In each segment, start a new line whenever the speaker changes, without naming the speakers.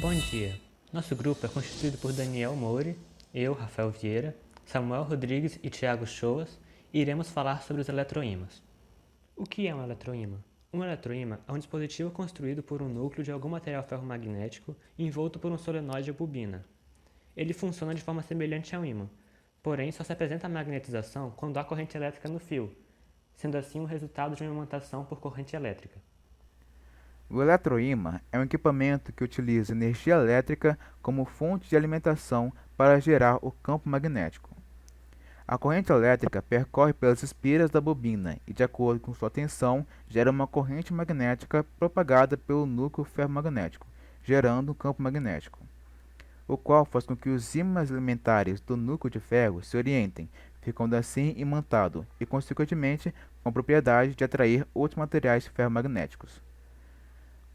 Bom dia! Nosso grupo é constituído por Daniel Moure, eu, Rafael Vieira, Samuel Rodrigues e Thiago Shoas e iremos falar sobre os eletroímãs. O que é um eletroímã? Um eletroímã é um dispositivo construído por um núcleo de algum material ferromagnético envolto por um solenoide ou bobina. Ele funciona de forma semelhante a um ímã, porém só se apresenta a magnetização quando há corrente elétrica no fio, sendo assim o resultado de uma imãtação por corrente elétrica.
O eletroímã é um equipamento que utiliza energia elétrica como fonte de alimentação para gerar o campo magnético. A corrente elétrica percorre pelas espiras da bobina e, de acordo com sua tensão, gera uma corrente magnética propagada pelo núcleo ferromagnético, gerando um campo magnético, o qual faz com que os ímãs elementares do núcleo de ferro se orientem, ficando assim imantado e, consequentemente, com a propriedade de atrair outros materiais ferromagnéticos.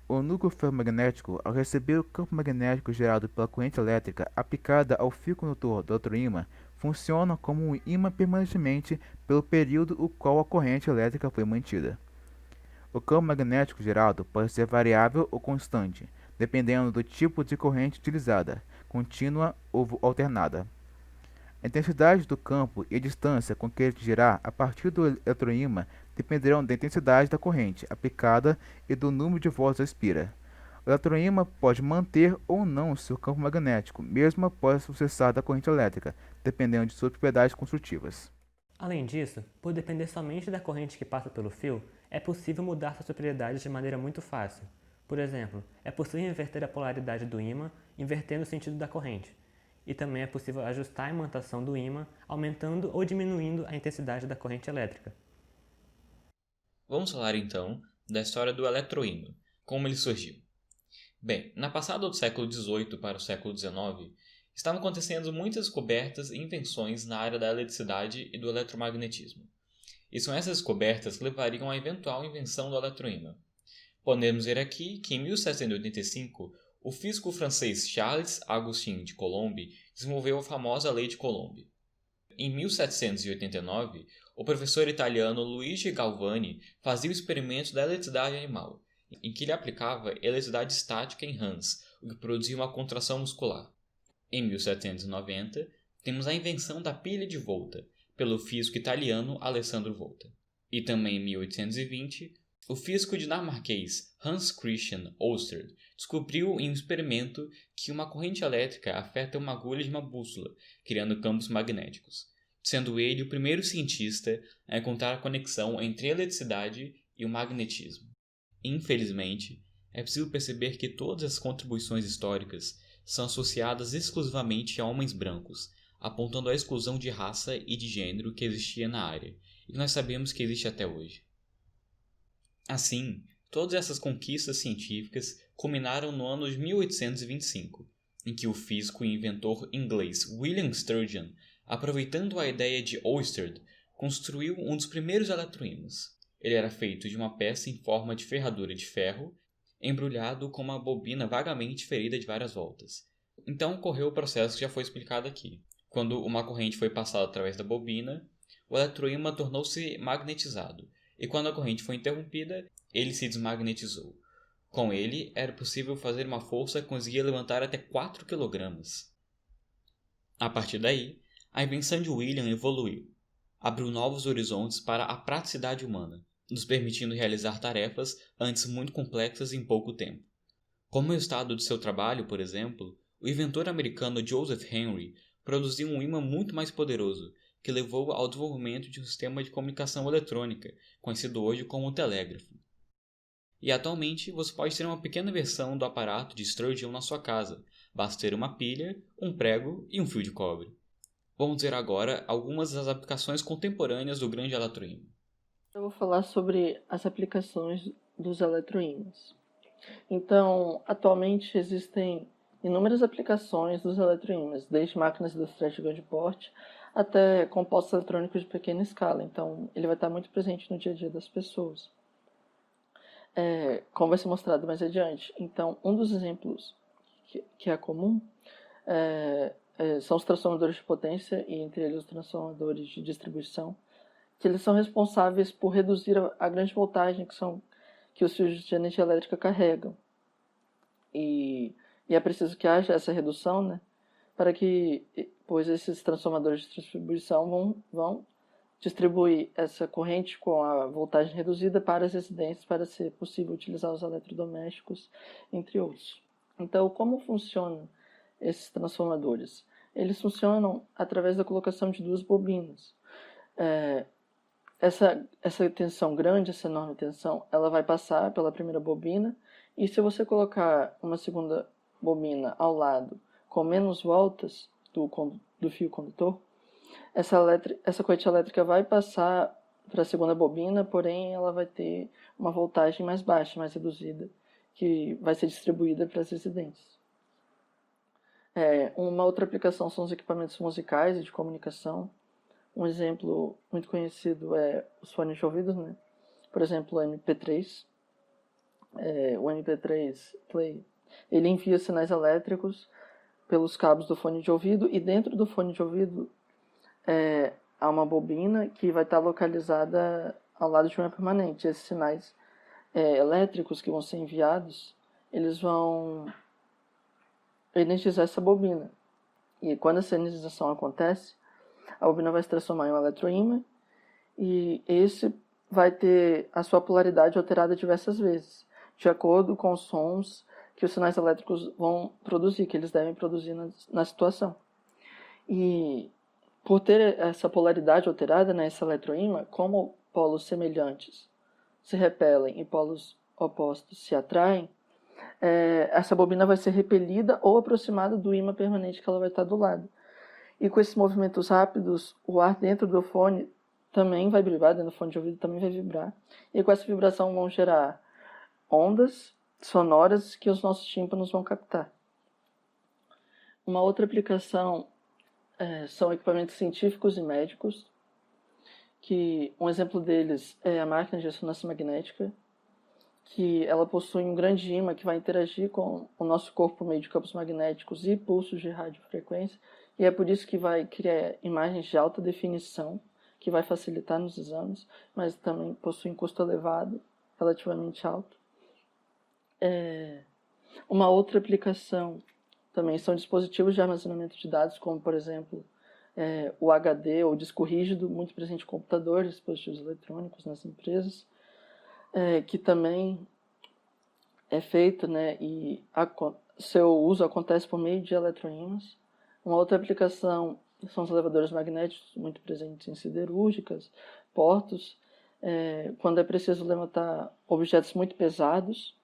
O núcleo ferromagnético, ao receber o campo magnético gerado pela corrente elétrica aplicada ao fio condutor do eletroímã, funciona como um ímã permanentemente pelo período o qual a corrente elétrica foi mantida. O campo magnético gerado pode ser variável ou constante, dependendo do tipo de corrente utilizada, contínua ou alternada. A intensidade do campo e a distância com que ele girar a partir do eletroímã dependerão da intensidade da corrente aplicada e do número de voltas à espira. O eletroímã pode manter ou não seu campo magnético, mesmo após o cessar da corrente elétrica, dependendo de suas propriedades construtivas.
Além disso, por depender somente da corrente que passa pelo fio, é possível mudar suas propriedades de maneira muito fácil. Por exemplo, é possível inverter a polaridade do ímã invertendo o sentido da corrente. E também é possível ajustar a imantação do ímã aumentando ou diminuindo a intensidade da corrente elétrica.
Vamos falar então da história do eletroímã, como ele surgiu. Bem, na passada do século XVIII para o século XIX, estavam acontecendo muitas descobertas e invenções na área da eletricidade e do eletromagnetismo. E são essas descobertas que levariam à eventual invenção do eletroímã. Podemos ver aqui que em 1785, o físico francês Charles Augustin de Coulomb desenvolveu a famosa Lei de Coulomb. Em 1789, o professor italiano Luigi Galvani fazia o experimento da eletricidade animal, em que ele aplicava eletricidade estática em rãs, o que produzia uma contração muscular. Em 1790, temos a invenção da pilha de Volta, pelo físico italiano Alessandro Volta. E também em 1820, o físico dinamarquês Hans Christian Ørsted descobriu em um experimento que uma corrente elétrica afeta uma agulha de uma bússola, criando campos magnéticos, sendo ele o primeiro cientista a encontrar a conexão entre a eletricidade e o magnetismo. Infelizmente, é possível perceber que todas as contribuições históricas são associadas exclusivamente a homens brancos, apontando a exclusão de raça e de gênero que existia na área, e que nós sabemos que existe até hoje. Assim, todas essas conquistas científicas culminaram no ano de 1825, em que o físico e inventor inglês William Sturgeon, aproveitando a ideia de Ørsted, construiu um dos primeiros eletroímãs. Ele era feito de uma peça em forma de ferradura de ferro, embrulhado com uma bobina vagamente ferida de várias voltas. Então ocorreu o processo que já foi explicado aqui. Quando uma corrente foi passada através da bobina, o eletroímã tornou-se magnetizado, e quando a corrente foi interrompida, ele se desmagnetizou. Com ele, era possível fazer uma força que conseguia levantar até 4 kg. A partir daí, a invenção de William evoluiu. Abriu novos horizontes para a praticidade humana, nos permitindo realizar tarefas antes muito complexas em pouco tempo. Como resultado de seu trabalho, por exemplo, o inventor americano Joseph Henry produziu um ímã muito mais poderoso, que levou ao desenvolvimento de um sistema de comunicação eletrônica, conhecido hoje como telégrafo. E atualmente você pode ter uma pequena versão do aparato de Sturgeon na sua casa, basta ter uma pilha, um prego e um fio de cobre. Vamos ver agora algumas das aplicações contemporâneas do grande eletroímã.
Eu vou falar sobre as aplicações dos eletroímãs. Então, atualmente existem inúmeras aplicações dos eletroímãs, desde máquinas industriais de grande porte até compostos eletrônicos de pequena escala. Então, ele vai estar muito presente no dia a dia das pessoas, como vai ser mostrado mais adiante. Então, um dos exemplos que é comum são os transformadores de potência, e entre eles os transformadores de distribuição, que eles são responsáveis por reduzir a grande voltagem que os fios de energia elétrica carregam. E E é preciso que haja essa redução, né, para que, pois esses transformadores de distribuição vão distribuir essa corrente com a voltagem reduzida para as residências, para ser possível utilizar os eletrodomésticos, entre outros. Então, como funcionam esses transformadores? Eles funcionam através da colocação de duas bobinas. Essa tensão grande, essa enorme tensão, ela vai passar pela primeira bobina, e se você colocar uma segunda bobina ao lado com menos voltas do fio condutor, essa corrente elétrica vai passar para a segunda bobina, porém ela vai ter uma voltagem mais baixa, mais reduzida, que vai ser distribuída para as residências. Uma outra aplicação são os equipamentos musicais e de comunicação. Um exemplo muito conhecido é os fones de ouvido, né? Por exemplo, o MP3. O MP3 Play, ele envia sinais elétricos pelos cabos do fone de ouvido, e dentro do fone de ouvido há uma bobina que vai estar localizada ao lado de uma permanente. Esses sinais elétricos que vão ser enviados, eles vão energizar essa bobina. E quando essa energização acontece, a bobina vai se transformar em um eletroímã, e esse vai ter a sua polaridade alterada diversas vezes, de acordo com os sons que os sinais elétricos vão produzir, que eles devem produzir na situação. E por ter essa polaridade alterada, né, esse eletroímã, como polos semelhantes se repelem e polos opostos se atraem, essa bobina vai ser repelida ou aproximada do ímã permanente que ela vai estar do lado. E com esses movimentos rápidos, o ar dentro do fone também vai vibrar, dentro do fone de ouvido também vai vibrar. E com essa vibração vão gerar ondas sonoras que os nossos tímpanos vão captar. Uma outra aplicação são equipamentos científicos e médicos, que um exemplo deles é a máquina de ressonância magnética, que ela possui um grande ímã que vai interagir com o nosso corpo por meio de campos magnéticos e pulsos de radiofrequência, e é por isso que vai criar imagens de alta definição, que vai facilitar nos exames, mas também possui um custo elevado, relativamente alto. Uma outra aplicação também são dispositivos de armazenamento de dados, como, por exemplo, o HD ou disco rígido, muito presente em computadores, dispositivos eletrônicos nas empresas, que também é feito, né, e seu uso acontece por meio de eletroímãs. Uma outra aplicação são os elevadores magnéticos, muito presentes em siderúrgicas, portos, quando é preciso levantar objetos muito pesados.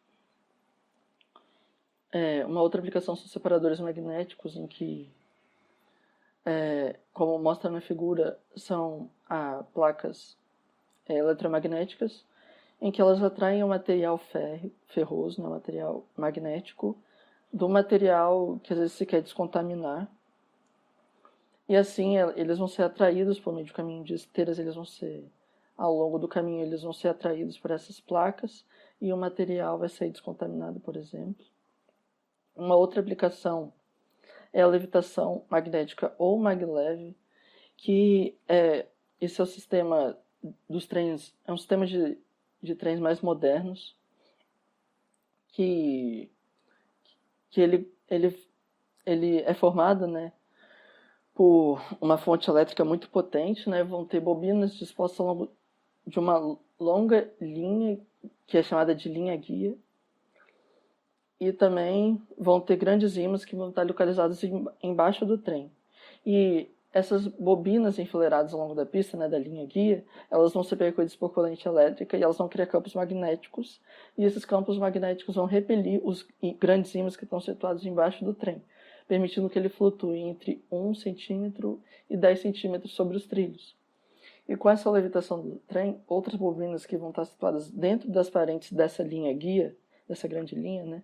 Uma outra aplicação são separadores magnéticos, em que, como mostra na figura, são placas eletromagnéticas, em que elas atraem o material ferroso, né, material magnético, do material que às vezes se quer descontaminar. E assim eles vão ser atraídos por meio do caminho de esteiras, ao longo do caminho eles vão ser atraídos por essas placas, e o material vai sair descontaminado, por exemplo. Uma outra aplicação é a levitação magnética ou maglev, que esse é o sistema dos trens, é um sistema de trens mais modernos, que ele é formado, né, por uma fonte elétrica muito potente, né, vão ter bobinas dispostas ao longo de uma longa linha, que é chamada de linha guia, e também vão ter grandes ímãs que vão estar localizados embaixo do trem. E essas bobinas enfileiradas ao longo da pista, né, da linha guia, elas vão ser percorridas por corrente elétrica, e elas vão criar campos magnéticos, e esses campos magnéticos vão repelir os grandes ímãs que estão situados embaixo do trem, permitindo que ele flutue entre 1 centímetro e 10 centímetros sobre os trilhos. E com essa levitação do trem, outras bobinas que vão estar situadas dentro das parentes dessa linha guia, dessa grande linha, né,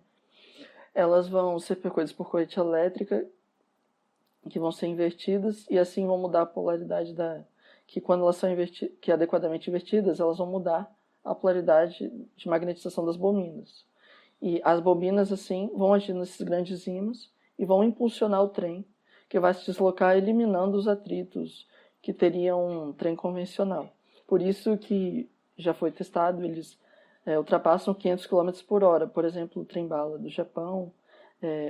elas vão ser percorridas por corrente elétrica, que vão ser invertidas, e assim vão mudar a polaridade que quando elas são adequadamente invertidas, elas vão mudar a polaridade de magnetização das bobinas. E as bobinas, assim, vão agir nesses grandes ímãs e vão impulsionar o trem, que vai se deslocar eliminando os atritos que teria um trem convencional. Por isso que já foi testado, eles ultrapassam 500 km por hora. Por exemplo, o trem-bala do Japão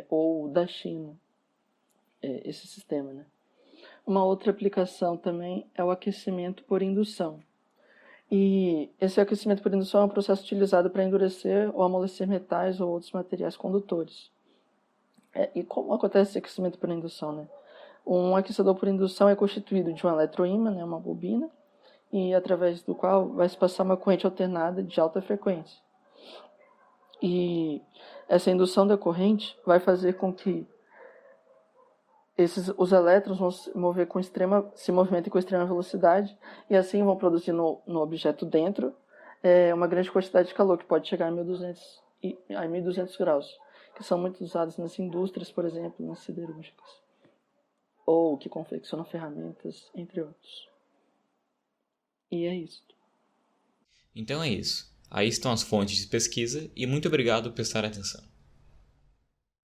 ou da China, esse sistema, né? Uma outra aplicação também é o aquecimento por indução. E esse aquecimento por indução é um processo utilizado para endurecer ou amolecer metais ou outros materiais condutores. E como acontece esse aquecimento por indução, né? Um aquecedor por indução é constituído de um eletroímã, né, uma bobina, e através do qual vai se passar uma corrente alternada de alta frequência. E essa indução da corrente vai fazer com que os elétrons vão se movimentem com extrema velocidade e assim vão produzir no objeto dentro uma grande quantidade de calor, que pode chegar a 1.200 graus, que são muito usados nas indústrias, por exemplo, nas siderúrgicas, ou que confeccionam ferramentas, entre outros. E é isso.
Então é isso. Aí estão as fontes de pesquisa e muito obrigado por prestar atenção.